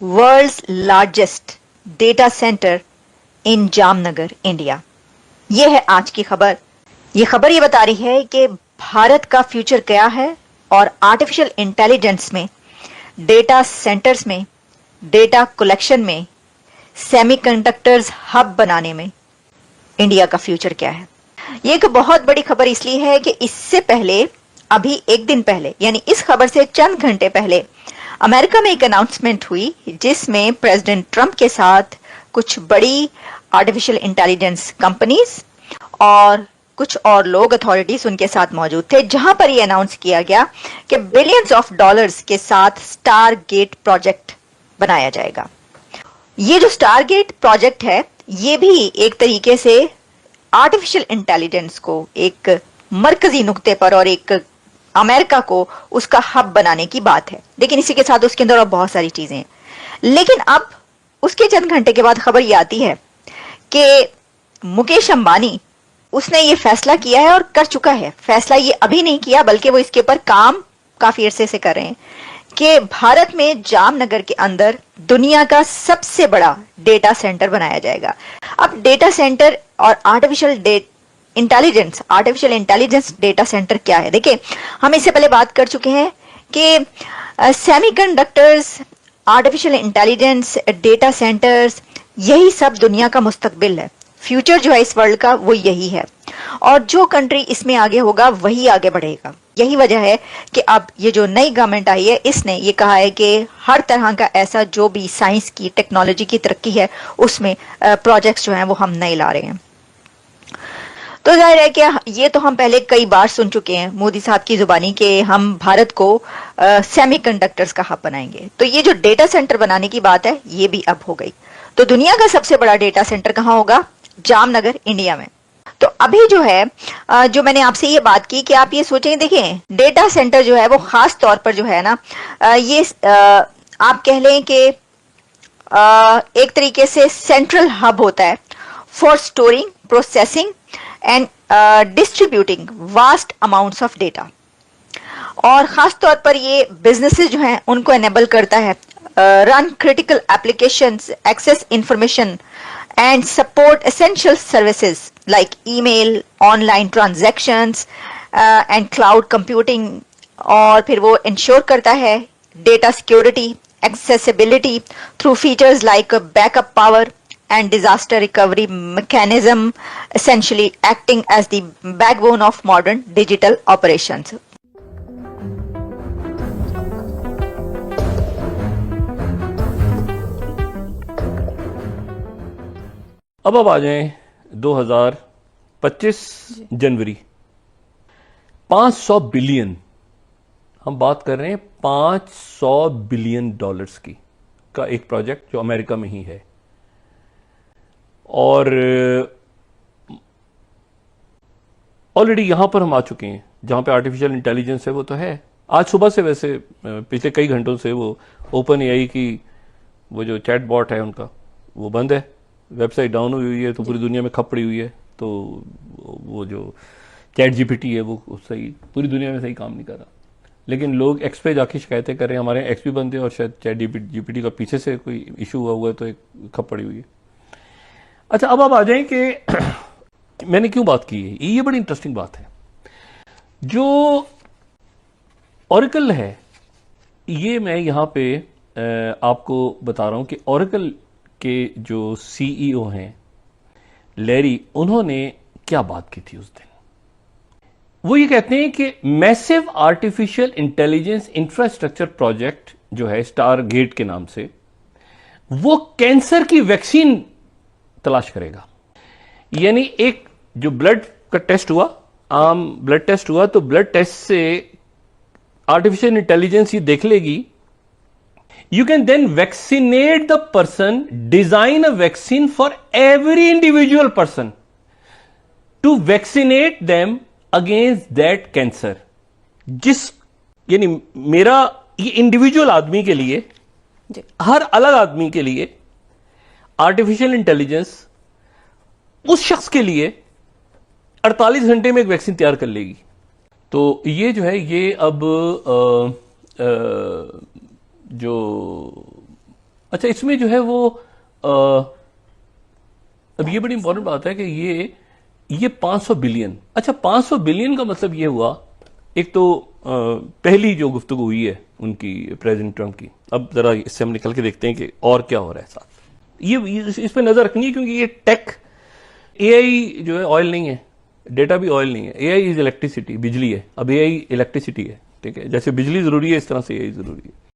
World's largest data centre इन Jamnagar, India. यह है आज की खबर। ये बता रही है कि भारत का फ्यूचर क्या है और आर्टिफिशियल इंटेलिजेंस में, डेटा सेंटर्स में, डेटा कलेक्शन में, सेमीकंडक्टर्स हब बनाने में इंडिया का फ्यूचर क्या है। ये एक बहुत बड़ी खबर इसलिए है कि इससे पहले, अभी एक दिन पहले, यानी इस खबर से चंद घंटे पहले अमेरिका में एक अनाउंसमेंट हुई जिसमें प्रेसिडेंट ट्रंप के साथ कुछ बड़ी आर्टिफिशियल इंटेलिजेंस कंपनीज और कुछ और लोग, अथॉरिटीज उनके साथ मौजूद थे, जहां पर यह अनाउंस किया गया कि बिलियंस ऑफ डॉलर्स के साथ स्टार गेट प्रोजेक्ट बनाया जाएगा। ये जो स्टार गेट प्रोजेक्ट है, ये भी एक तरीके से आर्टिफिशियल इंटेलिजेंस को एक मरकजी नुक्ते पर और एक अमेरिका को उसका हब बनाने की बात है। लेकिन इसी के साथ उसके अंदर और बहुत सारी चीजें हैं। लेकिन अब उसके चंद घंटे के बाद खबर ये आती है कि मुकेश अंबानी, उसने ये फैसला किया है और कर चुका है। फैसला ये अभी नहीं किया, बल्कि वो इसके ऊपर काम काफी अरसे से कर रहे हैं कि भारत में जामनगर के अंदर दुनिया का सबसे बड़ा डेटा सेंटर बनाया जाएगा। अब डेटा सेंटर और आर्टिफिशियल इंटेलिजेंस डेटा सेंटर क्या है? देखिए, हम इससे पहले बात कर चुके हैं कि semiconductors, artificial intelligence, data centres, यही सब दुनिया का मुस्तकबिल है। फ्यूचर जो है इस वर्ल्ड का, वो यही है। और जो कंट्री इसमें आगे होगा वही आगे बढ़ेगा। यही वजह है कि अब ये जो नई गवर्नमेंट आई है, इसने ये कहा है कि हर तरह का ऐसा जो भी साइंस की, टेक्नोलॉजी की तरक्की है, उसमें प्रोजेक्ट्स जो हैं वो हम नए ला रहे हैं। तो जाहिर है कि ये तो हम पहले कई बार सुन चुके हैं मोदी साहब की जुबानी कि हम भारत को सेमीकंडक्टर्स का हब बनाएंगे। तो ये जो डेटा सेंटर बनाने की बात है, ये भी अब हो गई। तो दुनिया का सबसे बड़ा डेटा सेंटर कहाँ होगा? जामनगर, इंडिया में। तो अभी जो है, जो मैंने आपसे ये बात की कि आप ये सोचेंगे, देखें, डेटा सेंटर जो है वो खास तौर पर जो है ना, ये आप कह लें कि एक तरीके से सेंट्रल हब होता है for storing, processing and distributing vast amounts of data. और खास तौर पर ये बिजनेसेस जो हैं उनको एनेबल करता है, run critical applications, access information and support essential services like email, online transactions and cloud computing। और फिर वो ensure करता है data security, accessibility through features like backup power and disaster recovery mechanism, essentially acting as the backbone of modern digital operations। अब आ जाएं 2025 जनवरी। 500 billion, हम बात कर रहे हैं 500 बिलियन डॉलर्स की का एक प्रोजेक्ट जो अमेरिका में ही है। और ऑलरेडी यहां पर हम आ चुके हैं जहां पे आर्टिफिशियल इंटेलिजेंस है, वो तो है। आज सुबह से, वैसे पिछले कई घंटों से, वो ओपन एआई की वो जो चैट बॉट है उनका, वो बंद है, वेबसाइट डाउन हुई है, तो पूरी दुनिया में खप पड़ी हुई है। तो वो जो चैट जीपीटी है वो सही, पूरी दुनिया में सही काम नहीं कर रहा। लेकिन लोग एक्स पे जाके शिकायतें कर रहे हैं, हमारे एक्स भी बंद है और शायद चैट जीपीटी का पीछे से कोई इशू हुआ है, तो एक खप पड़ी हुई है। अच्छा, अब आप आ जाएं कि मैंने क्यों बात की है। ये बड़ी इंटरेस्टिंग बात है। जो ओरेकल है, ये मैं यहां पे आपको बता रहा हूं कि ओरेकल के जो सीईओ हैं लैरी, उन्होंने क्या बात की थी उस दिन। वो ये कहते हैं कि massive artificial intelligence infrastructure project जो है स्टार गेट के नाम से, वो कैंसर की वैक्सीन तलाश करेगा। यानी एक जो ब्लड का टेस्ट हुआ, आम ब्लड टेस्ट हुआ, तो ब्लड टेस्ट से आर्टिफिशियल इंटेलिजेंस ये देख लेगी, you can then vaccinate the person, design a vaccine for every individual person to vaccinate them against that cancer। यानी मेरा ये इंडिविजुअल आदमी के लिए, हर अलग आदमी के लिए आर्टिफिशियल इंटेलिजेंस उस शख्स के लिए 48 घंटे में एक वैक्सीन तैयार कर लेगी। तो ये जो है, ये अब जो अच्छा, इसमें जो है वो अब ये बड़ी इंपॉर्टेंट बात है कि ये 500 बिलियन, अच्छा 500 बिलियन का मतलब ये हुआ, एक तो पहली जो गुफ्तगू हुई है उनकी प्रेसिडेंट ट्रंप की, अब जरा इससे हम निकल के देखते हैं कि और क्या हो रहा है साथ। ये इस पे नजर रखनी है क्योंकि ये टेक, एआई जो है ऑयल नहीं है, डेटा भी ऑयल नहीं है, एआई इज इलेक्ट्रिसिटी, बिजली है। अब एआई इलेक्ट्रिसिटी है, ठीक है, जैसे बिजली जरूरी है इस तरह से एआई जरूरी है।